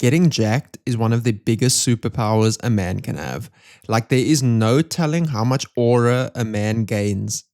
Getting jacked is one of the biggest superpowers a man can have. Like, there is no telling how much aura a man gains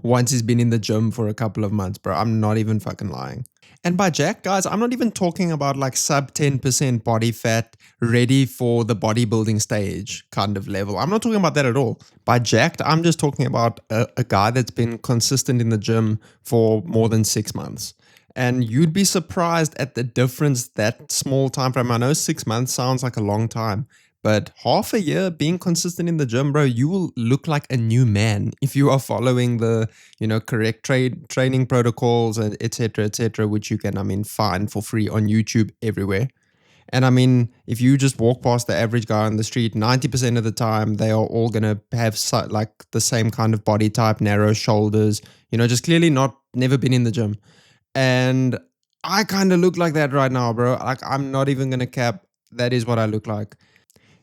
once he's been in the gym for a couple of months, bro. I'm not even fucking lying. And by jacked, guys, I'm not even talking about like sub 10% body fat, ready for the bodybuilding stage kind of level. I'm not talking about that at all. By jacked, I'm just talking about a guy that's been consistent in the gym for more than 6 months. And you'd be surprised at the difference that small time frame. I know 6 months sounds like a long time, but half a year being consistent in the gym, bro, you will look like a new man if you are following the, correct training protocols and etc., which you can, find for free on YouTube everywhere. And if you just walk past the average guy on the street, 90% of the time, they are all going to have like the same kind of body type, narrow shoulders, just clearly never been in the gym. And I kind of look like that right now, bro. Like, I'm not even going to cap. That is what I look like.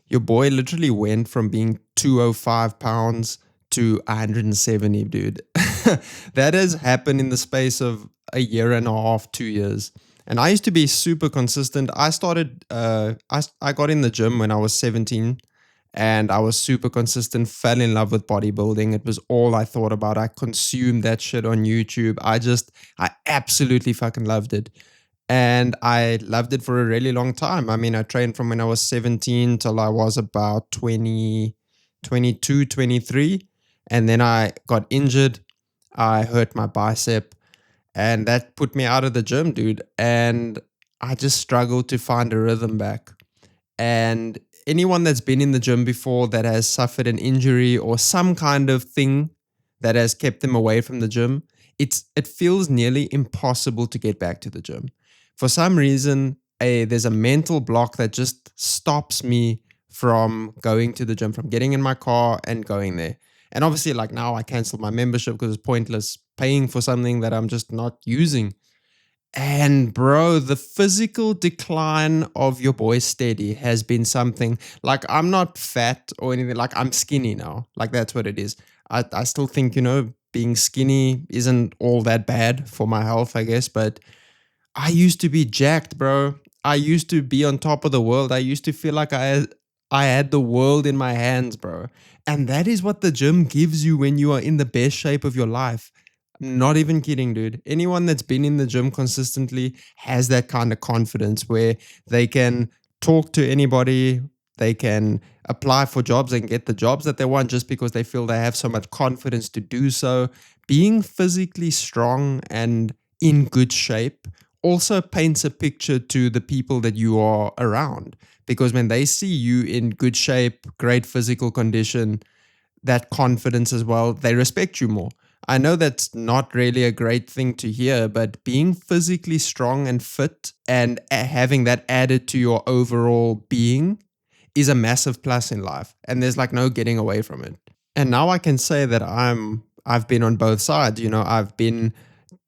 Your boy literally went from being 205 pounds to 170, dude. That has happened in the space of a year and a half, 2 years. And I used to be super consistent. I started, I got in the gym when I was 17 and I was super consistent, fell in love with bodybuilding. It was all I thought about. I consumed that shit on YouTube. I absolutely fucking loved it. And I loved it for a really long time. I trained from when I was 17 till I was about 20, 22, 23. And then I got injured. I hurt my bicep and that put me out of the gym, dude. And I just struggled to find a rhythm back. And anyone that's been in the gym before that has suffered an injury or some kind of thing that has kept them away from the gym, it feels nearly impossible to get back to the gym. For some reason, there's a mental block that just stops me from going to the gym, from getting in my car and going there. And obviously, like, now I canceled my membership because it's pointless paying for something that I'm just not using. And bro, the physical decline of your boy Steady has been something. Like, I'm not fat or anything. Like, I'm skinny now. Like, that's what it is. I still think, being skinny isn't all that bad for my health, I guess. But I used to be jacked, bro. I used to be on top of the world. I used to feel like I had the world in my hands, bro. And that is what the gym gives you when you are in the best shape of your life. Not even kidding, dude. Anyone that's been in the gym consistently has that kind of confidence where they can talk to anybody, they can apply for jobs and get the jobs that they want just because they feel they have so much confidence to do so. Being physically strong and in good shape also paints a picture to the people that you are around, because when they see you in good shape, great physical condition, that confidence as well, they respect you more. I know that's not really a great thing to hear, but being physically strong and fit and having that added to your overall being is a massive plus in life. And there's like no getting away from it. And now I can say that I've been on both sides. I've been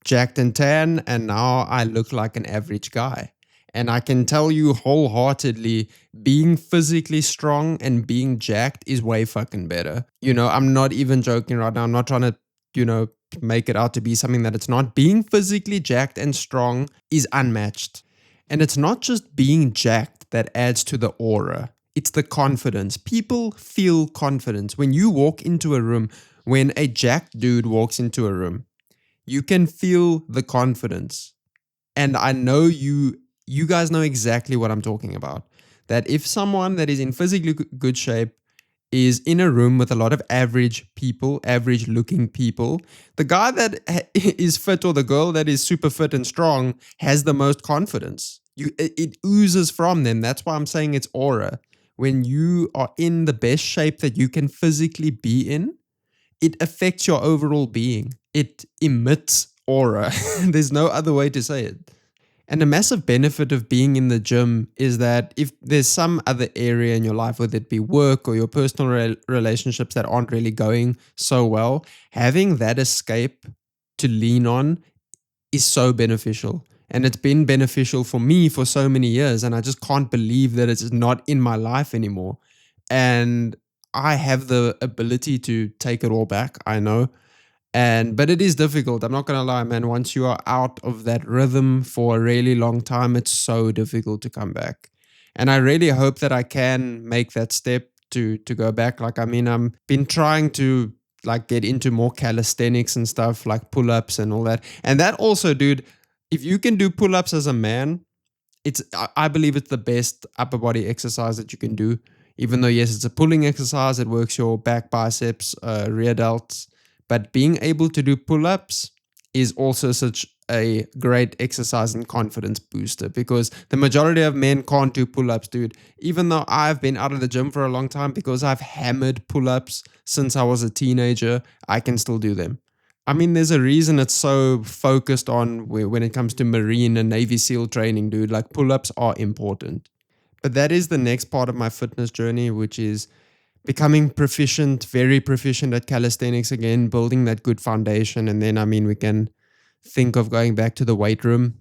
jacked and tan, and now I look like an average guy. And I can tell you wholeheartedly, being physically strong and being jacked is way fucking better. I'm not even joking right now. I'm not trying to, make it out to be something that it's not. Being physically jacked and strong is unmatched. And it's not just being jacked that adds to the aura. It's the confidence. People feel confidence. When you walk into a room, when a jacked dude walks into a room, you can feel the confidence. And I know you guys know exactly what I'm talking about. That if someone that is in physically good shape is in a room with a lot of average people, average looking people, the guy that is fit or the girl that is super fit and strong has the most confidence. It oozes from them. That's why I'm saying it's aura. When you are in the best shape that you can physically be in, it affects your overall being. It emits aura. There's no other way to say it. And a massive benefit of being in the gym is that if there's some other area in your life, whether it be work or your personal relationships that aren't really going so well, having that escape to lean on is so beneficial. And it's been beneficial for me for so many years. And I just can't believe that it's not in my life anymore. And I have the ability to take it all back, I know. But it is difficult. I'm not gonna lie, man. Once you are out of that rhythm for a really long time, it's so difficult to come back. And I really hope that I can make that step to go back. Like, I mean, I'm been trying to like get into more calisthenics and stuff like pull-ups and all that. And that also, dude, if you can do pull-ups as a man, I believe it's the best upper body exercise that you can do. Even though yes, it's a pulling exercise, it works your back, biceps, rear delts. But being able to do pull-ups is also such a great exercise and confidence booster, because the majority of men can't do pull-ups, dude. Even though I've been out of the gym for a long time, because I've hammered pull-ups since I was a teenager, I can still do them. I mean, there's a reason it's so focused on when it comes to Marine and Navy SEAL training, dude. Like, pull-ups are important. But that is the next part of my fitness journey, which is becoming proficient, very proficient at calisthenics again, building that good foundation. And then, I mean, we can think of going back to the weight room,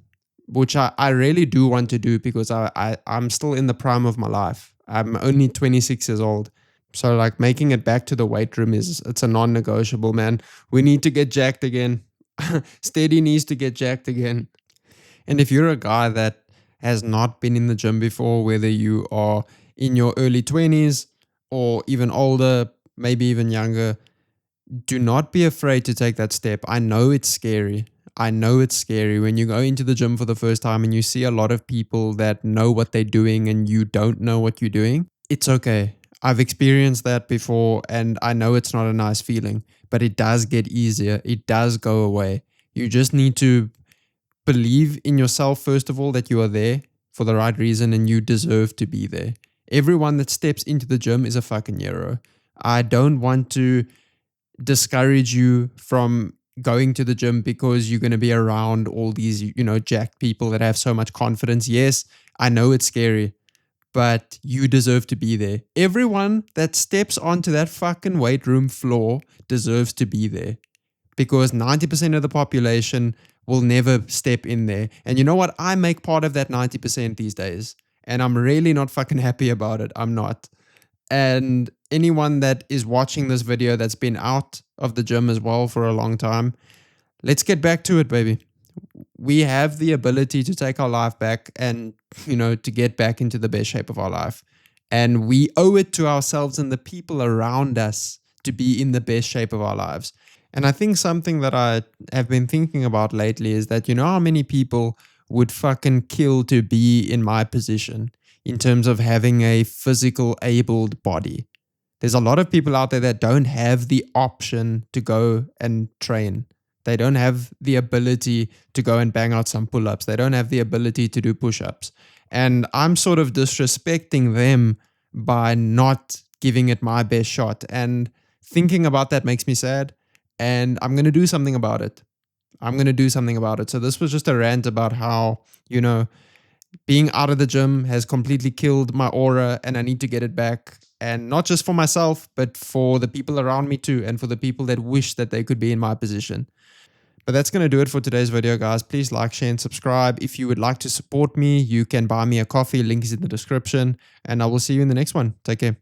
which I really do want to do, because I'm still in the prime of my life. I'm only 26 years old. So like making it back to the weight room it's a non-negotiable, man. We need to get jacked again. Steady needs to get jacked again. And if you're a guy that has not been in the gym before, whether you are in your early 20s or even older, maybe even younger, do not be afraid to take that step. I know it's scary. I know it's scary when you go into the gym for the first time and you see a lot of people that know what they're doing and you don't know what you're doing. It's okay. I've experienced that before, and I know it's not a nice feeling, but it does get easier. It does go away. You just need to believe in yourself, first of all, that you are there for the right reason and you deserve to be there. Everyone that steps into the gym is a fucking hero. I don't want to discourage you from going to the gym because you're going to be around all these, jacked people that have so much confidence. Yes, I know it's scary, but you deserve to be there. Everyone that steps onto that fucking weight room floor deserves to be there, because 90% of the population will never step in there. And you know what? I make part of that 90% these days, and I'm really not fucking happy about it. I'm not. And anyone that is watching this video that's been out of the gym as well for a long time, let's get back to it, baby. We have the ability to take our life back and, to get back into the best shape of our life. And we owe it to ourselves and the people around us to be in the best shape of our lives. And I think something that I have been thinking about lately is that, how many people would fucking kill to be in my position in terms of having a physical abled body. There's a lot of people out there that don't have the option to go and train. They don't have the ability to go and bang out some pull-ups. They don't have the ability to do push-ups. And I'm sort of disrespecting them by not giving it my best shot. And thinking about that makes me sad. And I'm going to do something about it. So this was just a rant about how, being out of the gym has completely killed my aura and I need to get it back. And not just for myself, but for the people around me too. And for the people that wish that they could be in my position. But that's going to do it for today's video, guys. Please like, share, and subscribe. If you would like to support me, you can buy me a coffee. Link is in the description. And I will see you in the next one. Take care.